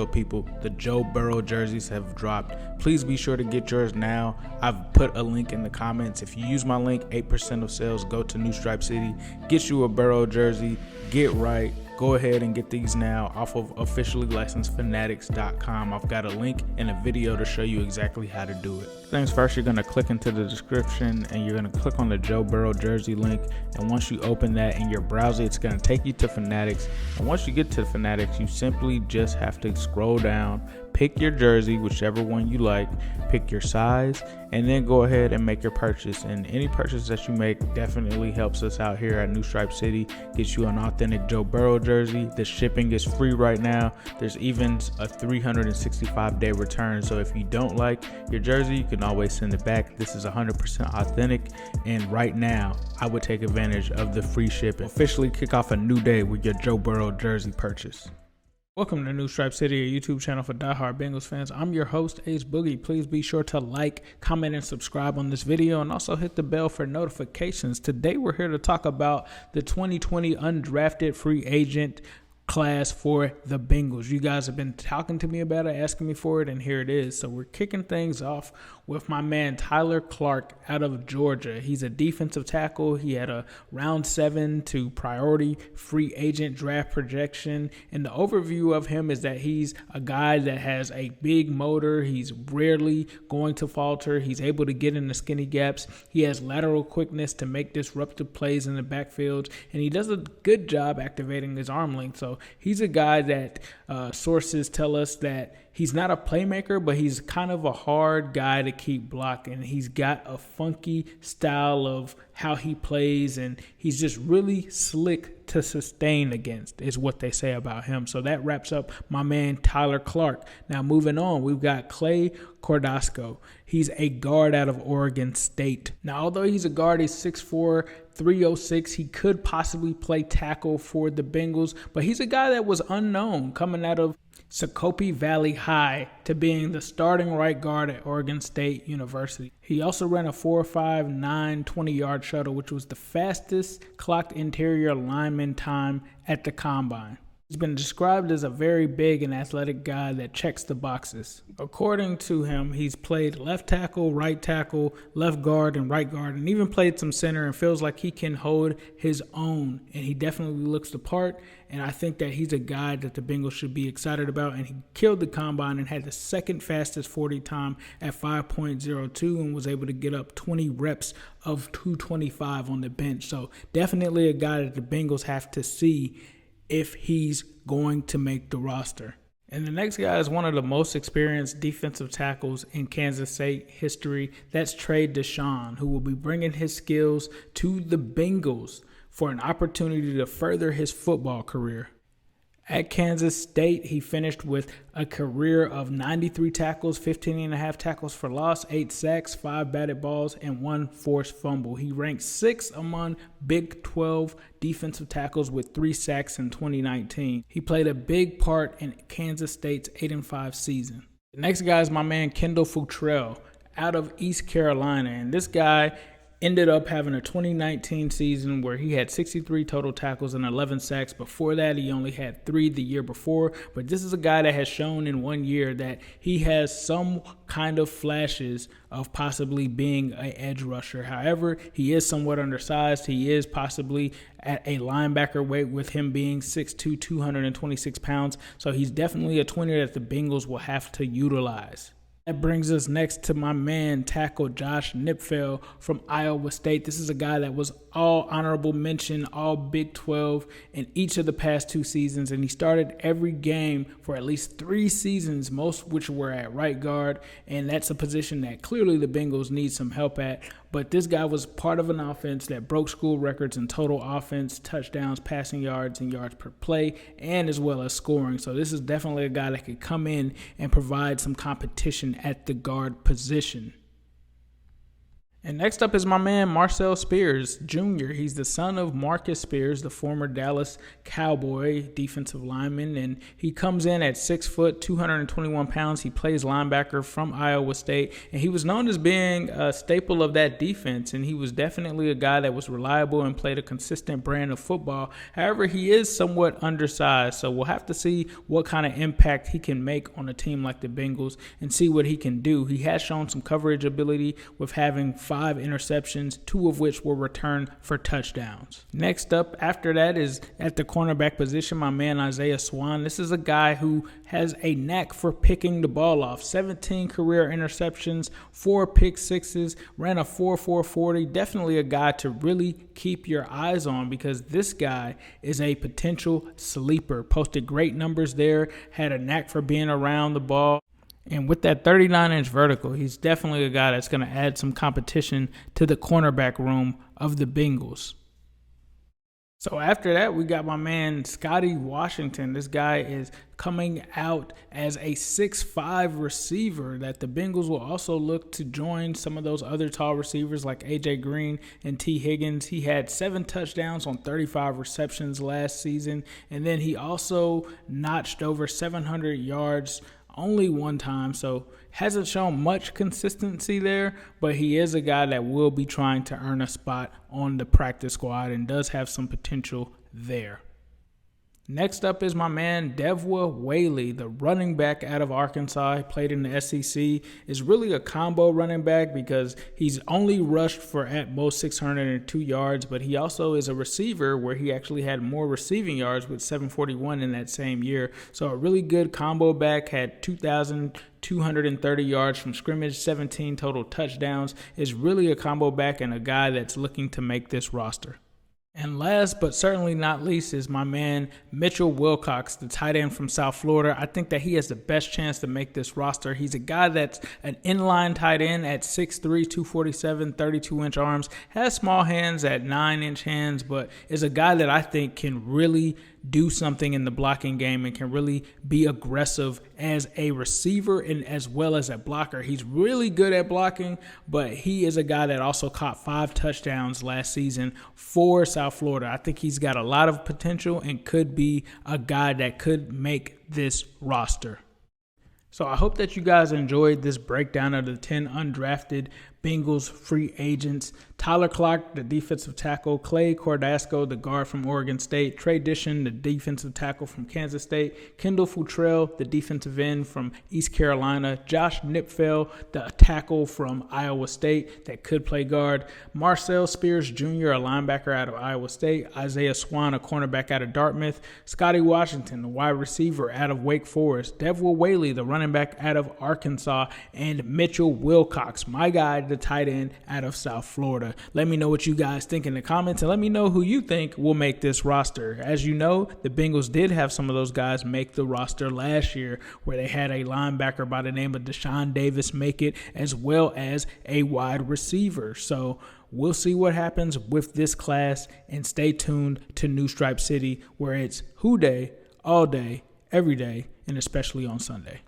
up, people? The Joe Burrow jerseys have dropped. Please be sure to get yours now. I've put a link in the comments. If you use my link, 8% of sales go to New Stripe City. Get you a Burrow jersey. Get right. Go ahead and get these now off of officially licensed fanatics.com. I've got a link and a video to show you exactly how to do it. Things first, you're going to click into the description and you're going to click on the Joe Burrow jersey link. And once you open that in your browser, it's going to take you to Fanatics. And once you get to Fanatics, you simply just have to scroll down, pick your jersey, whichever one you like, pick your size, and then go ahead and make your purchase. And any purchase that you make definitely helps us out here at New Stripe City. Gets you an authentic Joe Burrow jersey. The shipping is free right now. There's even a 365-day return. So if you don't like your jersey, you can always send it back. This is 100% authentic. And right now, I would take advantage of the free shipping. Officially kick off a new day with your Joe Burrow jersey purchase. Welcome to New Stripe City, a YouTube channel for diehard Bengals fans. I'm your host, Ace Boogie. Please be sure to like, comment, and subscribe on this video, and also hit the bell for notifications. Today, we're here to talk about the 2020 undrafted free agent class for the Bengals. You guys have been talking to me about it, asking me for it, and here it is. So we're kicking things off with my man Tyler Clark out of Georgia. He's a defensive tackle. He had a round 7 to priority free agent draft projection. And the overview of him is that he's a guy that has a big motor. He's rarely going to falter. He's able to get in the skinny gaps. He has lateral quickness to make disruptive plays in the backfield. And he does a good job activating his arm length. So he's a guy that sources tell us that he's not a playmaker, but he's kind of a hard guy to keep blocking. He's got a funky style of how he plays, and he's just really slick to sustain against, is what they say about him. So that wraps up my man Tyler Clark. Now moving on, we've got Clay Cordasco. He's a guard out of Oregon State. Now, although he's a guard, he's 6'4", 306. He could possibly play tackle for the Bengals, but he's a guy that was unknown coming out of Scotty Valley High to being the starting right guard at Oregon State University. He also ran a 4.59 20-yard shuttle, which was the fastest clocked interior lineman time at the combine. He's been described as a very big and athletic guy that checks the boxes. According to him, he's played left tackle, left guard, and right guard, and even played some center, and feels like he can hold his own. And he definitely looks the part, and I think that he's a guy that the Bengals should be excited about. And he killed the combine and had the second fastest 40 time at 5.02 and was able to get up 20 reps of 225 on the bench. So definitely a guy that the Bengals have to see if he's going to make the roster. And the next guy is one of the most experienced defensive tackles in Kansas State history. That's Trey Deshawn, who will be bringing his skills to the Bengals for an opportunity to further his football career. At Kansas State, he finished with a career of 93 tackles, 15.5 tackles for loss, 8 sacks, 5 batted balls, and 1 forced fumble. He ranked 6th among Big 12 defensive tackles with 3 sacks in 2019. He played a big part in Kansas State's 8-5 season. The next guy is my man Kendall Futrell out of East Carolina, and this guy ended up having a 2019 season where he had 63 total tackles and 11 sacks. Before that, he only had 3 the year before. But this is a guy that has shown in 1 year that he has some kind of flashes of possibly being an edge rusher. However, he is somewhat undersized. He is possibly at a linebacker weight with him being 6'2", 226 pounds. So he's definitely a tweener that the Bengals will have to utilize. That brings us next to my man, tackle Josh Nipfel from Iowa State. This is a guy that was all honorable mention, all Big 12 in each of the past 2 seasons, and he started every game for at least 3 seasons, most which were at right guard, and that's a position that clearly the Bengals need some help at. But this guy was part of an offense that broke school records in total offense, touchdowns, passing yards, and yards per play, and as well as scoring. So this is definitely a guy that could come in and provide some competition at the guard position. And next up is my man Marcell Spears Jr. He's the son of Marcus Spears, the former Dallas Cowboy defensive lineman, and he comes in at 6 foot, 221 pounds. He plays linebacker from Iowa State, and he was known as being a staple of that defense, and he was definitely a guy that was reliable and played a consistent brand of football. However, he is somewhat undersized, so we'll have to see what kind of impact he can make on a team like the Bengals and see what he can do. He has shown some coverage ability with having 5 interceptions, 2 of which were returned for touchdowns. Next up after that is at the cornerback position, my man Isaiah Swann. This is a guy who has a knack for picking the ball off. 17 career interceptions, 4 pick sixes, ran a 4.4 40. Definitely a guy to really keep your eyes on because this guy is a potential sleeper. Posted great numbers there, had a knack for being around the ball. And with that 39-inch vertical, he's definitely a guy that's going to add some competition to the cornerback room of the Bengals. So after that, we got my man Scotty Washington. This guy is coming out as a 6'5" receiver that the Bengals will also look to join some of those other tall receivers like A.J. Green and T. Higgins. He had 7 touchdowns on 35 receptions last season, and then he also notched over 700 yards only one time, so hasn't shown much consistency there, but he is a guy that will be trying to earn a spot on the practice squad and does have some potential there. Next up is my man Wa Whaley, the running back out of Arkansas. He played in the SEC. Is really a combo running back because he's only rushed for at most 602 yards, but he also is a receiver where he actually had more receiving yards with 741 in that same year. So a really good combo back, had 2,230 yards from scrimmage, 17 total touchdowns. Is really a combo back and a guy that's looking to make this roster. And last but certainly not least is my man Mitchell Wilcox, the tight end from South Florida. I think that he has the best chance to make this roster. He's a guy that's an inline tight end at 6'3", 247, 32-inch arms, has small hands at 9-inch hands, but is a guy that I think can really do something in the blocking game and can really be aggressive as a receiver and as well as a blocker. He's really good at blocking, but he is a guy that also caught 5 touchdowns last season for South Florida. I think he's got a lot of potential and could be a guy that could make this roster. So I hope that you guys enjoyed this breakdown of the 10 undrafted Bengals free agents. Tyler Clark, the defensive tackle. Clay Cordasco, the guard from Oregon State. Trey Dishon, the defensive tackle from Kansas State. Kendall Futrell, the defensive end from East Carolina. Josh Nipfel, the tackle from Iowa State that could play guard. Marcell Spears Jr., a linebacker out of Iowa State. Isaiah Swann, a cornerback out of Dartmouth. Scotty Washington, the wide receiver out of Wake Forest. Wa Whaley, the running back out of Arkansas. And Mitchell Wilcox, my guy, the tight end out of South Florida. Let me know what you guys think in the comments and let me know who you think will make this roster. As you know, the Bengals did have some of those guys make the roster last year where they had a linebacker by the name of Deshaun Davis make it as well as a wide receiver. So we'll see what happens with this class and stay tuned to New Stripe City where it's Who Day, all day, every day, and especially on Sunday.